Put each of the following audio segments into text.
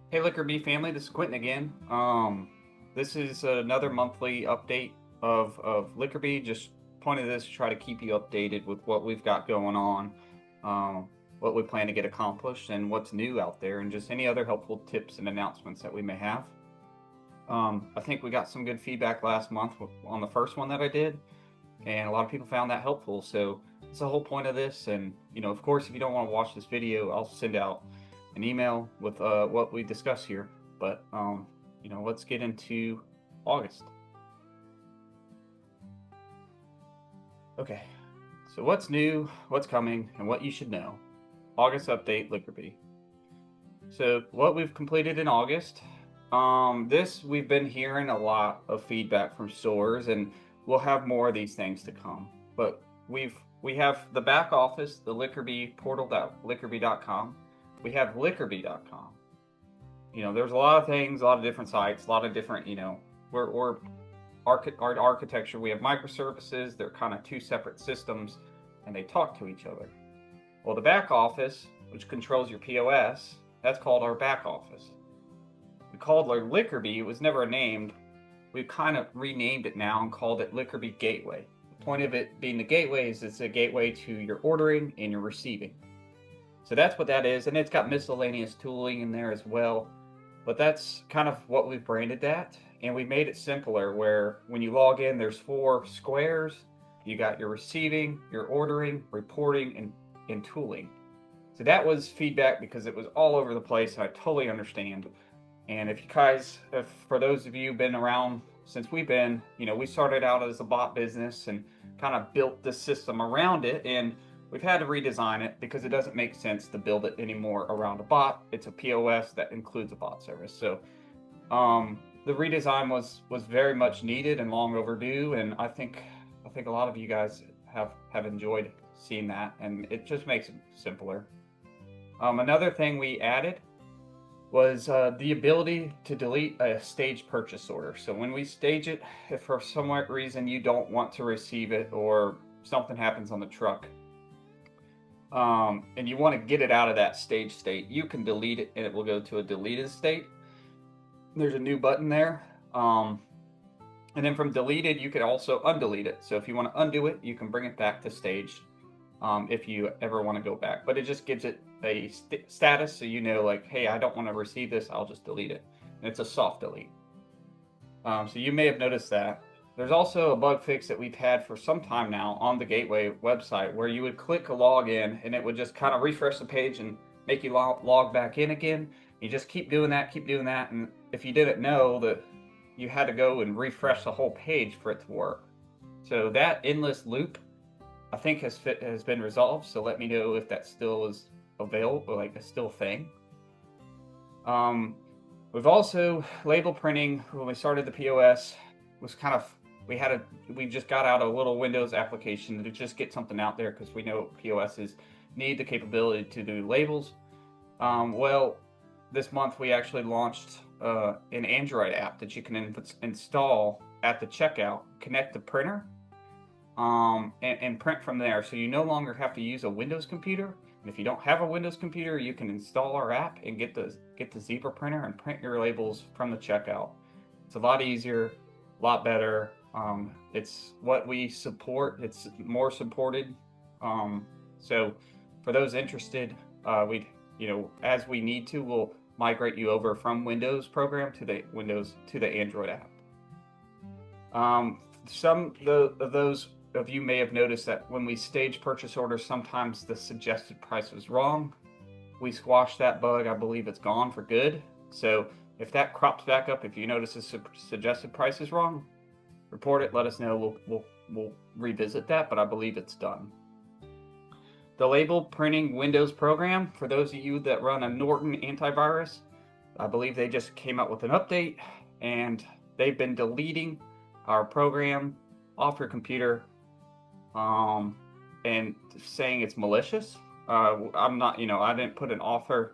Hey Liquor Bee family, this is Quinten again. This is another monthly update of Liquor Bee. Just point of this to try to keep you updated with what we've got going on, what we plan to get accomplished, and what's new out there, and just any other helpful tips and announcements that we may have. I think we got some good feedback last month on the first one that I did, and a lot of people found that helpful. So it's the whole point of this. And of course, if you don't want to watch this video, I'll send out an email with what we discuss here. But let's get into August. Okay, so what's new, what's coming, and what you should know. August update, Liquor Bee. So what we've completed in August. This we've been hearing a lot of feedback from stores, and we'll have more of these things to come. But we have the back office, the Liquor Bee portal, liquorbee.com. We have liquorbee.com. There's a lot of things, a lot of different sites, a lot of different, we're our architecture. We have microservices. They're kind of two separate systems, and they talk to each other. Well, the back office, which controls your POS, that's called our back office. We called it Liquor Bee. It was never named. We've kind of renamed it now and called it Liquor Bee Gateway. The point of it being the gateway is it's a gateway to your ordering and your receiving. So that's what that is, and it's got miscellaneous tooling in there as well. But that's kind of what we've branded that, and we made it simpler where when you log in, there's 4 squares. You got your receiving, your ordering, reporting, and tooling. So that was feedback because it was all over the place, and I totally understand. And if for those of you who've been around since we've been, we started out as a bot business and kind of built the system around it, and we've had to redesign it because it doesn't make sense to build it anymore around a bot. It's a POS that includes a bot service. So the redesign was very much needed and long overdue, and I think a lot of you guys have enjoyed seeing that, and it just makes it simpler. Another thing we added was the ability to delete a staged purchase order. So when we stage it, if for some reason you don't want to receive it or something happens on the truck, and you want to get it out of that stage state, you can delete it and it will go to a deleted state. There's a new button there. And then from deleted, you can also undelete it. So if you want to undo it, you can bring it back to staged if you ever want to go back. But it just gives it a status so like, hey, I don't want to receive this, I'll just delete it. And it's a soft delete. So you may have noticed that. There's also a bug fix that we've had for some time now on the Gateway website where you would click a login and it would just kind of refresh the page and make you log back in again. You just keep doing that. And if you didn't know that you had to go and refresh the whole page for it to work. So that endless loop, I think has been resolved. So let me know if that still is available, like a still thing. We've also label printing. When we started the POS, was kind of we just got out a little Windows application to just get something out there because we know POSs need the capability to do labels. Well, this month we actually launched an Android app that you can install at the checkout, connect the printer, and print from there. So you no longer have to use a Windows computer. And if you don't have a Windows computer, you can install our app and get the Zebra printer and print your labels from the checkout. It's a lot easier, a lot better. It's what we support. It's more supported. So for those interested, as we need to, we'll migrate you over from Windows program to the Android app. Some of those of you may have noticed that when we stage purchase orders, sometimes the suggested price was wrong. We squashed that bug. I believe it's gone for good. So if that crops back up, if you notice the suggested price is wrong, report it. Let us know. We'll revisit that, but I believe it's done. The label printing Windows program, for those of you that run a Norton antivirus, I believe they just came out with an update, and they've been deleting our program off your computer and saying it's malicious. I'm not, I didn't put an author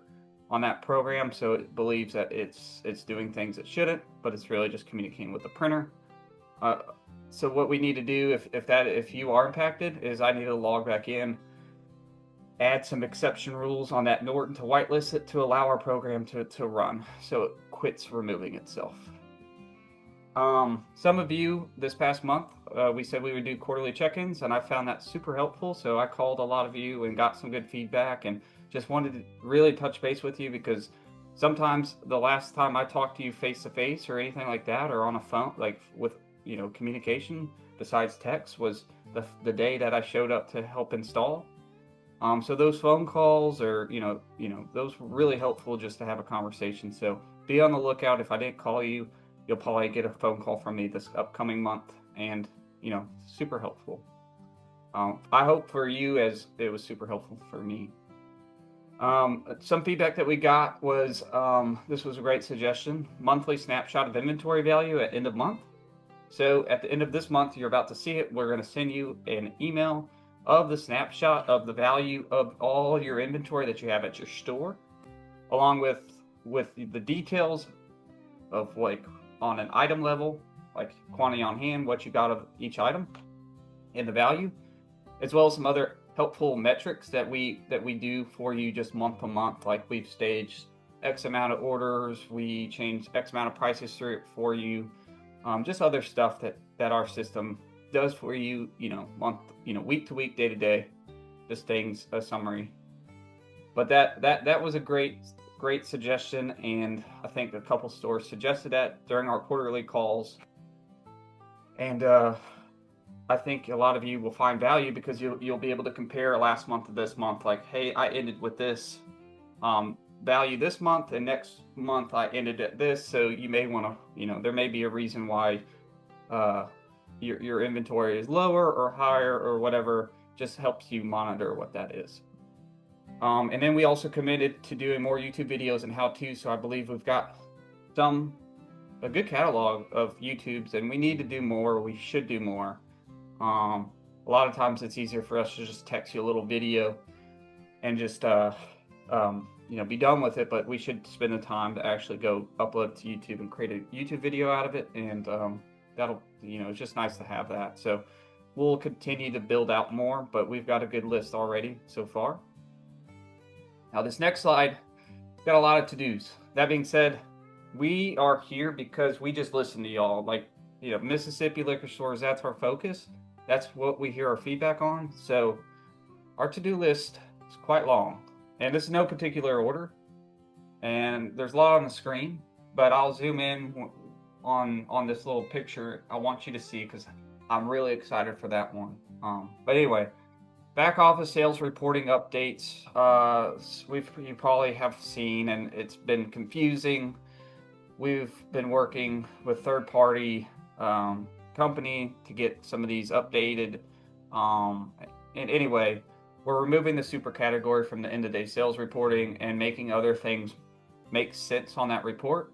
on that program, so it believes that it's doing things it shouldn't, but it's really just communicating with the printer. So what we need to do if you are impacted is I need to log back in add some exception rules on that Norton to whitelist it to allow our program to run, so it quits removing itself. Some of you this past month, we said we would do quarterly check-ins, and I found that super helpful. So I called a lot of you and got some good feedback, and just wanted to really touch base with you, because sometimes the last time I talked to you face to face or anything like that, or on a phone, like with communication besides text, was the day that I showed up to help install. So those phone calls, or those were really helpful just to have a conversation. So be on the lookout. If I didn't call you, you'll probably get a phone call from me this upcoming month, and super helpful. I hope for you as it was super helpful for me. Some feedback that we got was, this was a great suggestion: monthly snapshot of inventory value at end of month. So at the end of this month, you're about to see it. We're going to send you an email of the snapshot of the value of all your inventory that you have at your store, along with the details of, like, on an item level, like quantity on hand, what you got of each item, and the value, as well as some other helpful metrics that we do for you just month to month. Like, we've staged X amount of orders, we changed X amount of prices through it for you, just other stuff that our system does for you, month, week to week, day to day, just things, a summary. But that was a great suggestion, and I think a couple stores suggested that during our quarterly calls. And I think a lot of you will find value, because you'll be able to compare last month to this month. Like, hey, I ended with this value this month, and next month I ended at this. So you may want to, there may be a reason why your inventory is lower or higher or whatever. Just helps you monitor what that is. And then we also committed to doing more YouTube videos and how-to. So I believe we've got a good catalog of YouTubes, and we need to do more. We should do more. A lot of times it's easier for us to just text you a little video and just be done with it, but we should spend the time to actually go upload to YouTube and create a YouTube video out of it. And that'll, it's just nice to have that. So we'll continue to build out more, but we've got a good list already so far. Now, this next slide got a lot of to-dos. That being said, we are here because we just listen to y'all. Like, Mississippi liquor stores, that's our focus. That's what we hear our feedback on. So our to-do list is quite long, and this is no particular order. And there's a lot on the screen, but I'll zoom in on this little picture I want you to see, because I'm really excited for that one. But anyway, back office sales reporting updates. You probably have seen, and it's been confusing. We've been working with third-party company to get some of these updated. And anyway, we're removing the super category from the end-of-day sales reporting and making other things make sense on that report,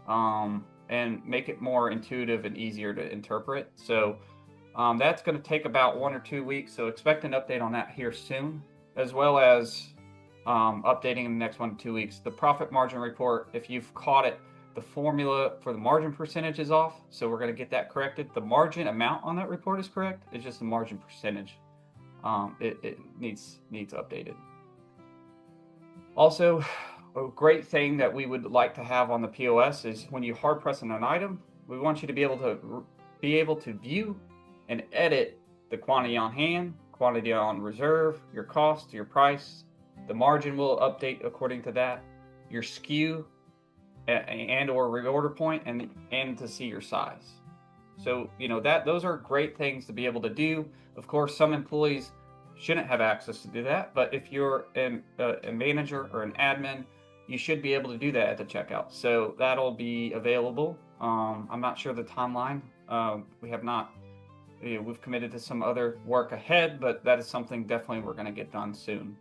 and make it more intuitive and easier to interpret. So that's going to take about 1 or 2 weeks. So expect an update on that here soon, as well as updating in the next 1 to 2 weeks. The profit margin report, if you've caught it, the formula for the margin percentage is off. So we're going to get that corrected. The margin amount on that report is correct. It's just the margin percentage. It needs updated. Also, a great thing that we would like to have on the POS is, when you hard press on an item, we want you to be able to view and edit the quantity on hand, quantity on reserve, your cost, your price. The margin will update according to that, your SKU and or reorder point, and to see your size. So those are great things to be able to do. Of course, some employees shouldn't have access to do that, but if you're a manager or an admin, you should be able to do that at the checkout. So that'll be available. I'm not sure the timeline. We have not. We've committed to some other work ahead, but that is something definitely we're going to get done soon.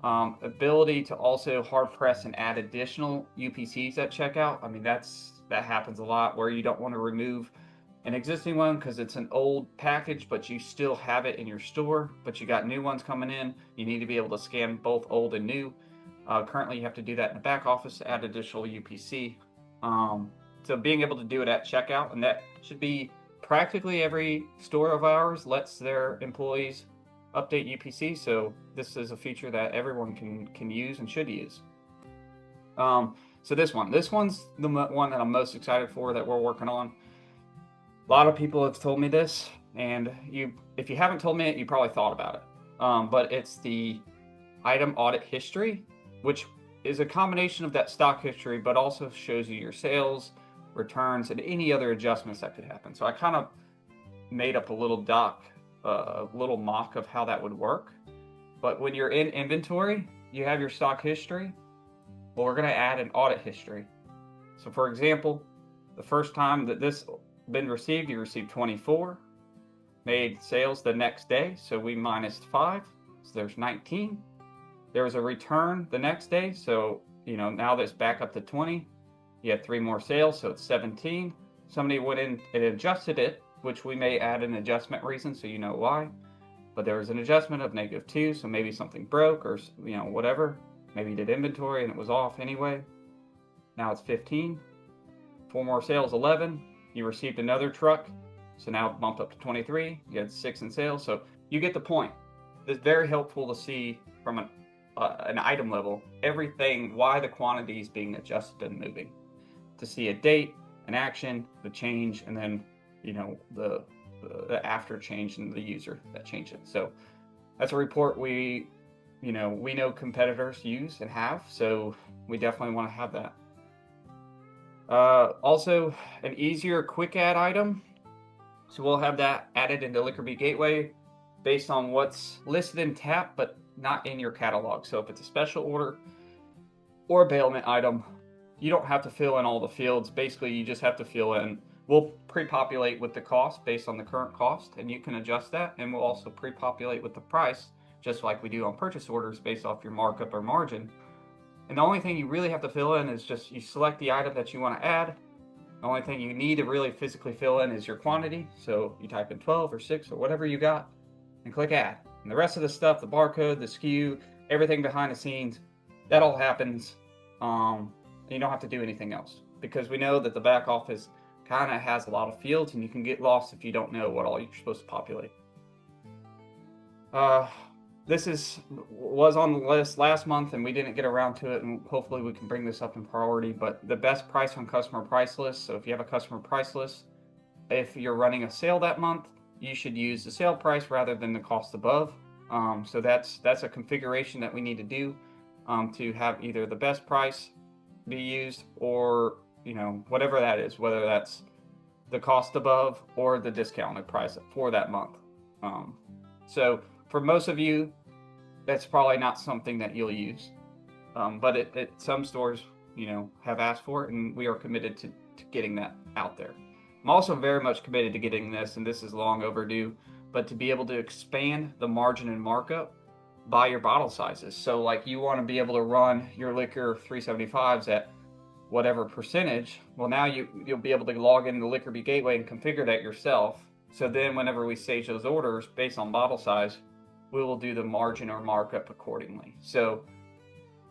Ability to also hard press and add additional UPCs at checkout. I mean, that happens a lot, where you don't want to remove an existing one because it's an old package, but you still have it in your store, but you got new ones coming in. You need to be able to scan both old and new. Currently, you have to do that in the back office to add additional UPC. So being able to do it at checkout, and that should be practically every store of ours lets their employees update UPC, so this is a feature that everyone can use and should use. So this one's the one that I'm most excited for that we're working on. A lot of people have told me this, and if you haven't told me it, you probably thought about it. But it's the item audit history, which is a combination of that stock history, but also shows you your sales, returns, and any other adjustments that could happen. So I kind of made up a little little mock of how that would work. But when you're in inventory, you have your stock history. Well, we're going to add an audit history. So for example, the first time that this been received, you received 24, made sales the next day, so we minus 5, so there's 19. There was a return the next day, so now that's back up to 20. You had 3 more sales, so it's 17. Somebody went in and adjusted it, which we may add an adjustment reason, so you know why. But there was an adjustment of -2, so maybe something broke or whatever. Maybe you did inventory and it was off anyway. Now it's 15. 4 more sales, 11. You received another truck, so now it bumped up to 23. You had 6 in sales, so you get the point. It's very helpful to see from an item level everything, why the quantity is being adjusted and moving. To see a date, an action, the change, and then the after change and the user that changed it. So that's a report we know competitors use and have, so we definitely want to have that. Also, an easier quick add item. So we'll have that added into Liquor Bee Gateway based on what's listed in TAP, but not in your catalog. So if it's a special order or a bailment item, you don't have to fill in all the fields. Basically, you just have to fill in. We'll pre-populate with the cost based on the current cost, and you can adjust that. And we'll also pre-populate with the price, just like we do on purchase orders based off your markup or margin. And the only thing you really have to fill in is just you select the item that you want to add. The only thing you need to really physically fill in is your quantity. So you type in 12 or 6 or whatever you got and click add. And the rest of the stuff, the barcode, the SKU, everything behind the scenes, that all happens. You don't have to do anything else, because we know that the back office kind of has a lot of fields and you can get lost if you don't know what all you're supposed to populate. This was on the list last month and we didn't get around to it, and hopefully we can bring this up in priority, but the best price on customer price list. So if you have a customer price list, if you're running a sale that month, you should use the sale price rather than the cost above. So that's a configuration that we need to do to have either the best price be used or whatever that is, whether that's the cost above or the discounted price for that month. So for most of you, that's probably not something that you'll use, but some stores have asked for it, and we are committed to getting that out there. I'm also very much committed to getting this, and this is long overdue, but to be able to expand the margin and markup by your bottle sizes. So like you want to be able to run your liquor 375s at whatever percentage. Well, now you'll be able to log into the Liquor Bee Gateway and configure that yourself. So then whenever we stage those orders based on bottle size, we will do the margin or markup accordingly. So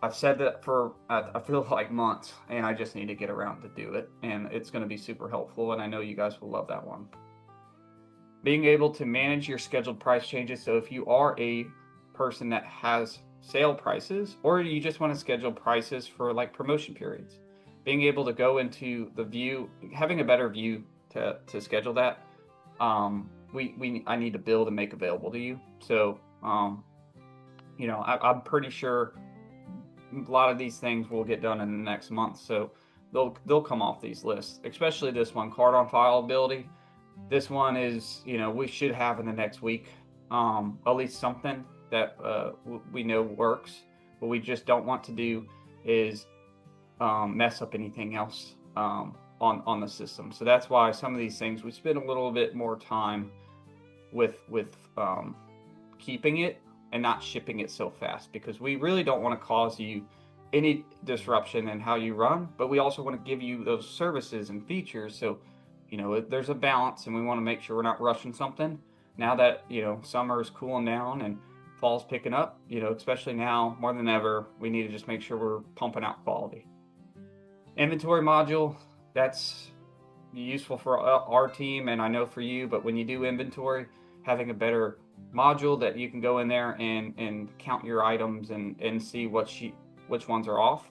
I've said that for, I feel like months, and I just need to get around to do it. And it's going to be super helpful, and I know you guys will love that one. Being able to manage your scheduled price changes. So if you are a person that has sale prices, or you just want to schedule prices for like promotion periods, being able to go into the view, having a better view to schedule that, I need to build and make available to you. So, I'm pretty sure a lot of these things will get done in the next month. So they'll come off these lists, especially this one, card on file ability. This one is, we should have in the next week, at least something that we know works. What we just don't want to do is mess up anything else on the system. So that's why some of these things we spend a little bit more time with keeping it and not shipping it so fast, because we really don't want to cause you any disruption in how you run, but we also want to give you those services and features. So there's a balance, and we want to make sure we're not rushing something. Now that summer is cooling down and fall's picking up, especially now more than ever, we need to just make sure we're pumping out quality. Inventory module, that's useful for our team, and I know for you, but when you do inventory, having a better module that you can go in there and count your items and see which ones are off.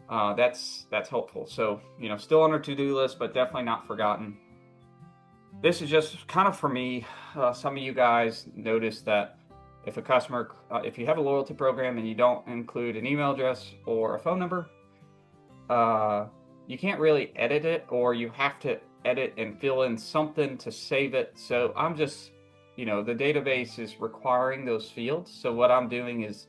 That's helpful. So, still on our to-do list, but definitely not forgotten. This is just kind of for me. Some of you guys notice that if a customer, if you have a loyalty program and you don't include an email address or a phone number, you can't really edit it, or you have to edit and fill in something to save it. So I'm just, the database is requiring those fields. So what I'm doing is,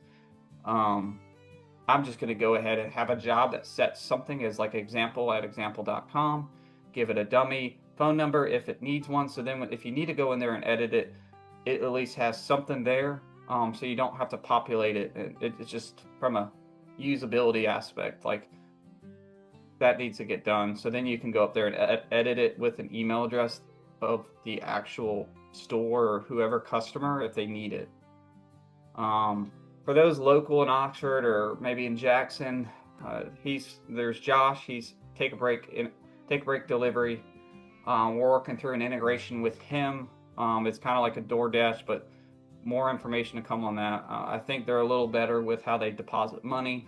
I'm just going to go ahead and have a job that sets something as like example at example.com, give it a dummy phone number if it needs one. So then if you need to go in there and edit it, it at least has something there. So you don't have to populate it. It's just from a usability aspect, like that needs to get done. So then you can go up there and edit it with an email address of the actual store or whoever customer if they need it. For those local in Oxford or maybe in Jackson, there's Josh. He's take a break delivery. We're working through an integration with him. It's kind of like a DoorDash, but more information to come on that. I think they're a little better with how they deposit money.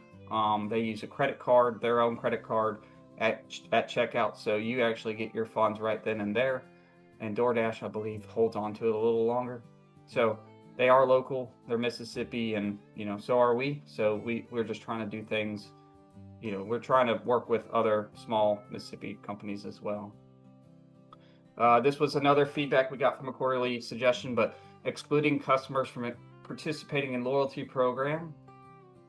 They use a credit card, their own credit card at checkout, so you actually get your funds right then and there. And DoorDash, I believe, holds on to it a little longer. So they are local, they're Mississippi, and so are we. So we're just trying to do things, we're trying to work with other small Mississippi companies as well. This was another feedback we got from a quarterly suggestion, but excluding customers from participating in loyalty program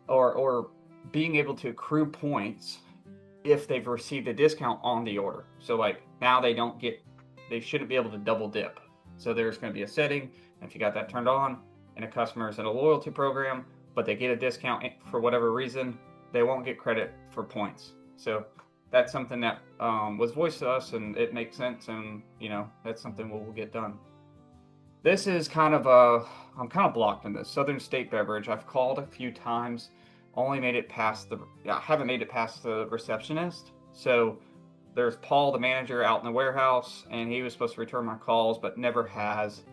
or being able to accrue points if they've received a discount on the order. So like now they shouldn't be able to double dip. So there's going to be a setting, and if you got that turned on and a customer is in a loyalty program, but they get a discount for whatever reason, they won't get credit for points. So that's something that was voiced to us, and it makes sense, and that's something we'll get done. This is I'm kind of blocked in this. Southern State Beverage. I've called a few times, haven't made it past the receptionist. So there's Paul, the manager, out in the warehouse, and he was supposed to return my calls, but never has.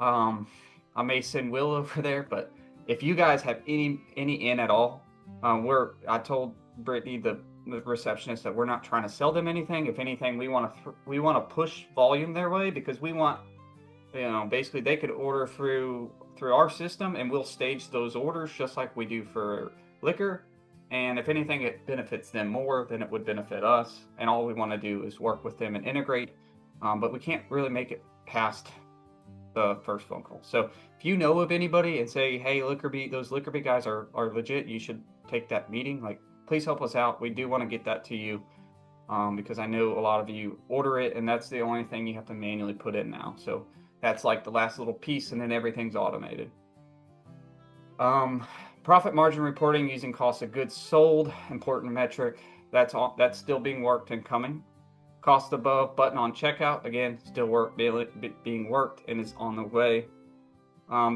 I may send Will over there, but if you guys have any in at all, I told Brittany, the receptionist, that we're not trying to sell them anything. If anything, we want to push volume their way, because we want, basically they could order through our system, and we'll stage those orders just like we do for liquor. And if anything, it benefits them more than it would benefit us. And all we want to do is work with them and integrate. But we can't really make it past the first phone call. So if you know of anybody and say, hey, those Liquor Bee guys are legit, you should take that meeting. Like, please help us out. We do want to get that to you, because I know a lot of you order it, and that's the only thing you have to manually put in now. So that's like the last little piece, and then everything's automated. Profit margin reporting using cost of goods sold, important metric. That's still being worked and coming. Cost above button on checkout, again, still being worked and is on the way.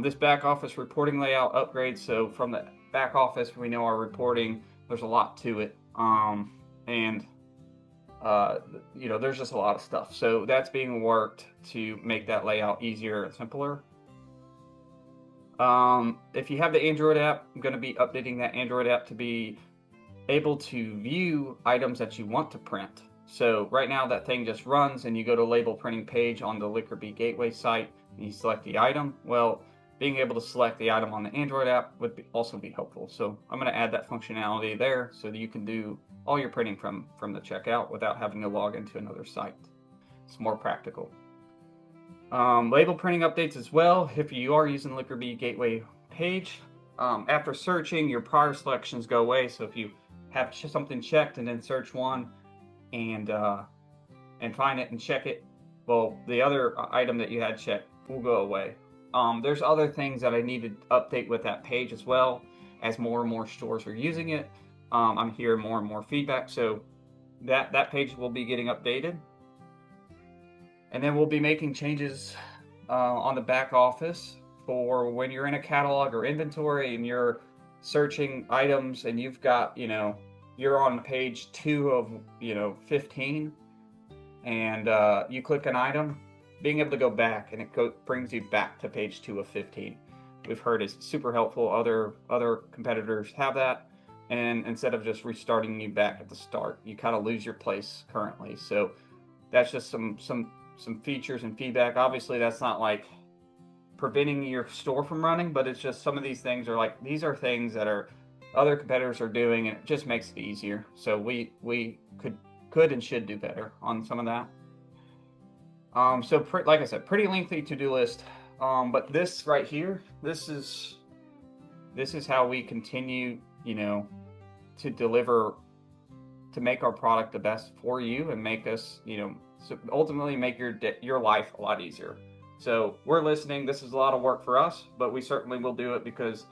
This back office reporting layout upgrade. So from the back office, we know our reporting, there's a lot to it. There's just a lot of stuff. So that's being worked to make that layout easier and simpler. If you have the Android app, I'm going to be updating that Android app to be able to view items that you want to print. So right now that thing just runs, and you go to label printing page on the Liquor Bee Gateway site, and you select the item. Well, being able to select the item on the Android app would also be helpful. So I'm going to add that functionality there so that you can do all your printing from the checkout without having to log into another site. It's more practical. Label printing updates as well. If you are using Liquor Bee Gateway page, after searching, your prior selections go away. So if you have something checked and then search one and find it and check it, well, the other item that you had checked will go away. There's other things that I need to update with that page as well, as more and more stores are using it. I'm hearing more and more feedback, so that page will be getting updated. And then we'll be making changes on the back office for when you're in a catalog or inventory and you're searching items and you've got, you're on page 2 of, 15, and you click an item. being able to go back, and it brings you back to page 2 of 15. We've heard is super helpful. Other competitors have that, and instead of just restarting you back at the start, you kind of lose your place currently. So that's just some features and feedback. Obviously, that's not like preventing your store from running, but it's just some of these things are like, these are things that are other competitors are doing, and it just makes it easier. So we could and should do better on some of that. So like I said, pretty lengthy to-do list. But this right here, this is how we continue, to deliver, to make our product the best for you and make us, so ultimately make your life a lot easier. So we're listening. This is a lot of work for us, but we certainly will do it because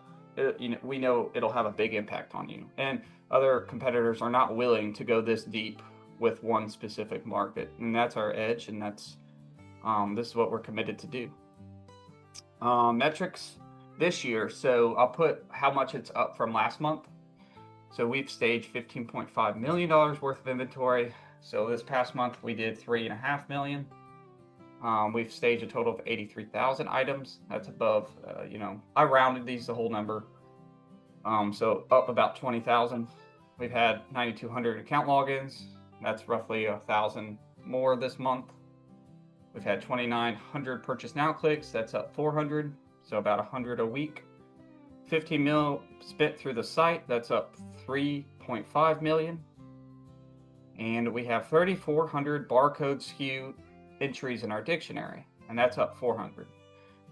we know it'll have a big impact on you. And other competitors are not willing to go this deep with one specific market, and that's our edge, and that's this is what we're committed to do. Metrics this year. So I'll put how much it's up from last month. So we've staged $15.5 million worth of inventory. So this past month we did $3.5 million. We've staged a total of 83,000 items. That's above, I rounded these the whole number. So up about 20,000. We've had 9,200 account logins. That's roughly 1,000 more this month. We've had 2,900 purchase now clicks. That's up 400. So about 100 a week. 15 mil spent through the site. That's up 3.5 million. And we have 3,400 barcode SKU entries in our dictionary, and that's up 400.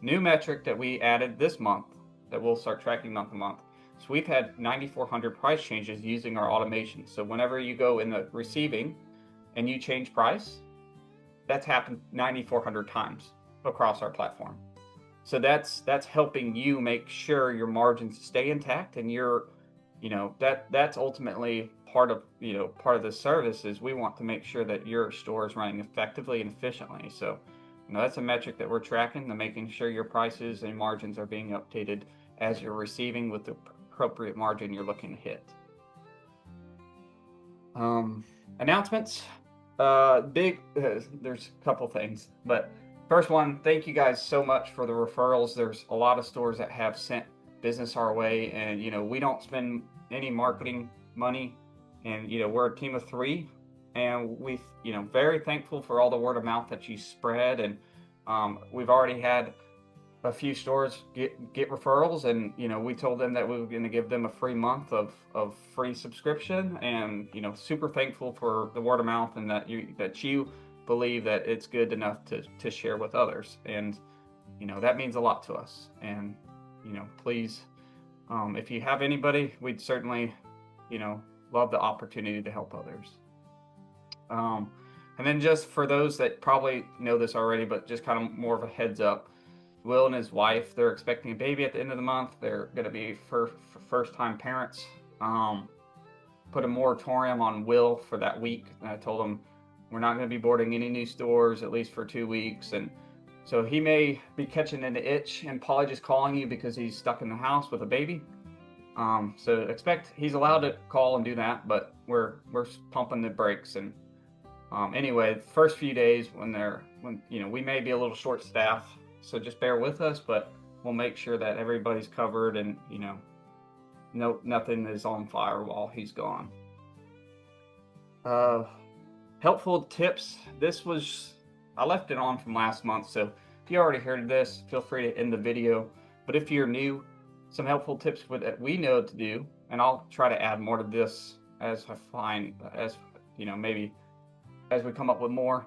New metric that we added this month that we'll start tracking month to month. So we've had 9,400 price changes using our automation. So whenever you go in the receiving and you change price, that's happened 9,400 times across our platform. So that's helping you make sure your margins stay intact, and that's ultimately part of the service is we want to make sure that your store is running effectively and efficiently. So that's a metric that we're tracking, making sure your prices and margins are being updated as you're receiving with the appropriate margin you're looking to hit. Announcements. There's a couple things, but first one, thank you guys so much for the referrals. There's a lot of stores that have sent business our way, and we don't spend any marketing money, and we're a team of 3, and we very thankful for all the word of mouth that you spread, and we've already had a few stores get referrals, and we told them that we were going to give them a free month of free subscription, and super thankful for the word of mouth, and that you believe that it's good enough to share with others, and that means a lot to us. And please, if you have anybody, we'd certainly love the opportunity to help others. And then just for those that probably know this already, but just kind of more of a heads up, Will and his wife, they're expecting a baby at the end of the month. They're going to be first-time parents. Put a moratorium on Will for that week. And I told him we're not going to be boarding any new stores at least for 2 weeks. And so he may be catching an itch and probably just calling you because he's stuck in the house with a baby. So expect he's allowed to call and do that, but we're pumping the brakes. And anyway, the first few days when we may be a little short staffed, so just bear with us, but we'll make sure that everybody's covered, and nothing is on fire while he's gone. Helpful tips. I left it on from last month, so if you already heard of this, feel free to end the video. But if you're new, some helpful tips that we know to do, and I'll try to add more to this as I find, maybe as we come up with more,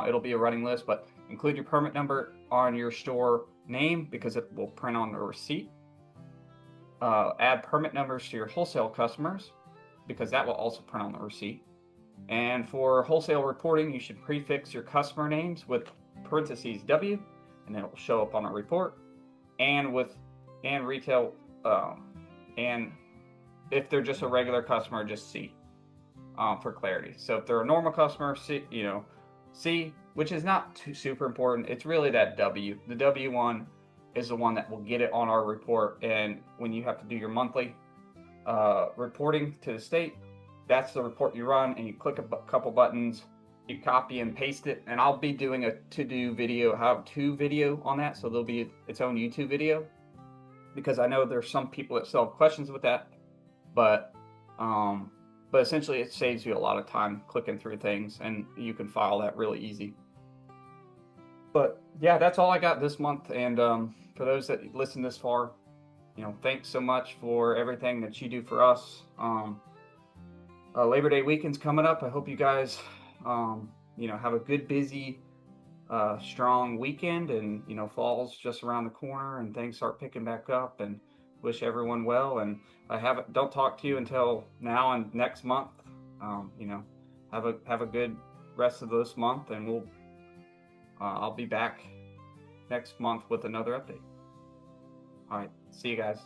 it'll be a running list, but include your permit number on your store name because it will print on the receipt. Add permit numbers to your wholesale customers because that will also print on the receipt. And for wholesale reporting, you should prefix your customer names with parentheses W, and then it will show up on a report. And retail, and if they're just a regular customer, just C for clarity. So if they're a normal customer, C, which is not too super important. It's really that W. The W1 is the one that will get it on our report. And when you have to do your monthly reporting to the state, that's the report you run, and you click a couple buttons, you copy and paste it, and I'll be doing a to-do video, how-to video on that, so there'll be its own YouTube video, because I know there's some people that still have questions with that, but essentially it saves you a lot of time clicking through things, and you can file that really easy. But yeah, that's all I got this month, and for those that listen this far, thanks so much for everything that you do for us. Labor Day weekend's coming up. I hope you guys, have a good, busy, strong weekend, and fall's just around the corner, and things start picking back up. And wish everyone well. And don't talk to you until now and next month. Have a good rest of this month, and I'll be back next month with another update. All right, see you guys.